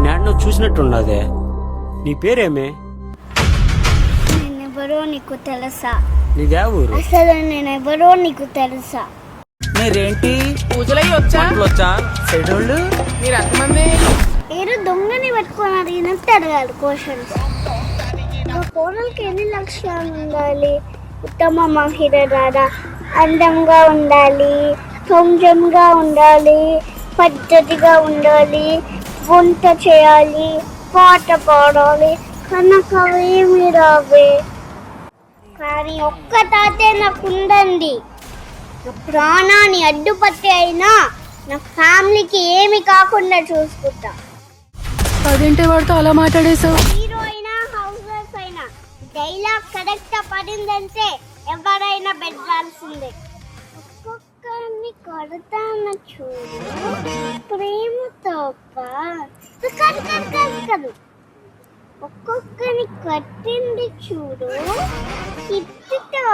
నాన్న చూసినట్టున్నదే. నీ పేరేమే? నేనెవరో నీకు తెలుసా? నీదే ఊరు? అసలు నేనెవరో నీకు తెలుసా? మీరేంటి పూజలయ్యి వచ్చా సెడోళ్ళు? మీరు ఎంతమంది? మీరు దొంగని పట్టుకొని అడిగినట్టు అడగాలి క్వశ్చన్స్. కోడలికి ఎన్ని లక్షణాలు ఉండాలి? ఉత్తమ మహిళ, అందంగా ఉండాలి, సౌమ్యంగా ఉండాలి, పద్ధతిగా ఉండాలి, వంట చేయాలి, పాట పాడాలి, కనకవేమి రావే. కానీ ఒక్క తాతే నాకు ఉండండి. నా ప్రాణాన్ని అడ్డుపట్టి అయినా నా ఫ్యామిలీకి ఏమి కాకుండా చూసుకుంటా. అదేంటే వాడితో అలా మాట్లాడేశావు? హీరో అయినా హౌస్ వైఫ్ అయినా డైలాగ్ కరెక్ట్ పడిందంటే ఎవరైనా బెదరాల్సిందే. ఒక్కొక్కరిని కొడతాను చూడు ప్రేమతో. కాదు ఒక్కొక్కరిని కట్టింది చూడు కిట్టుతో.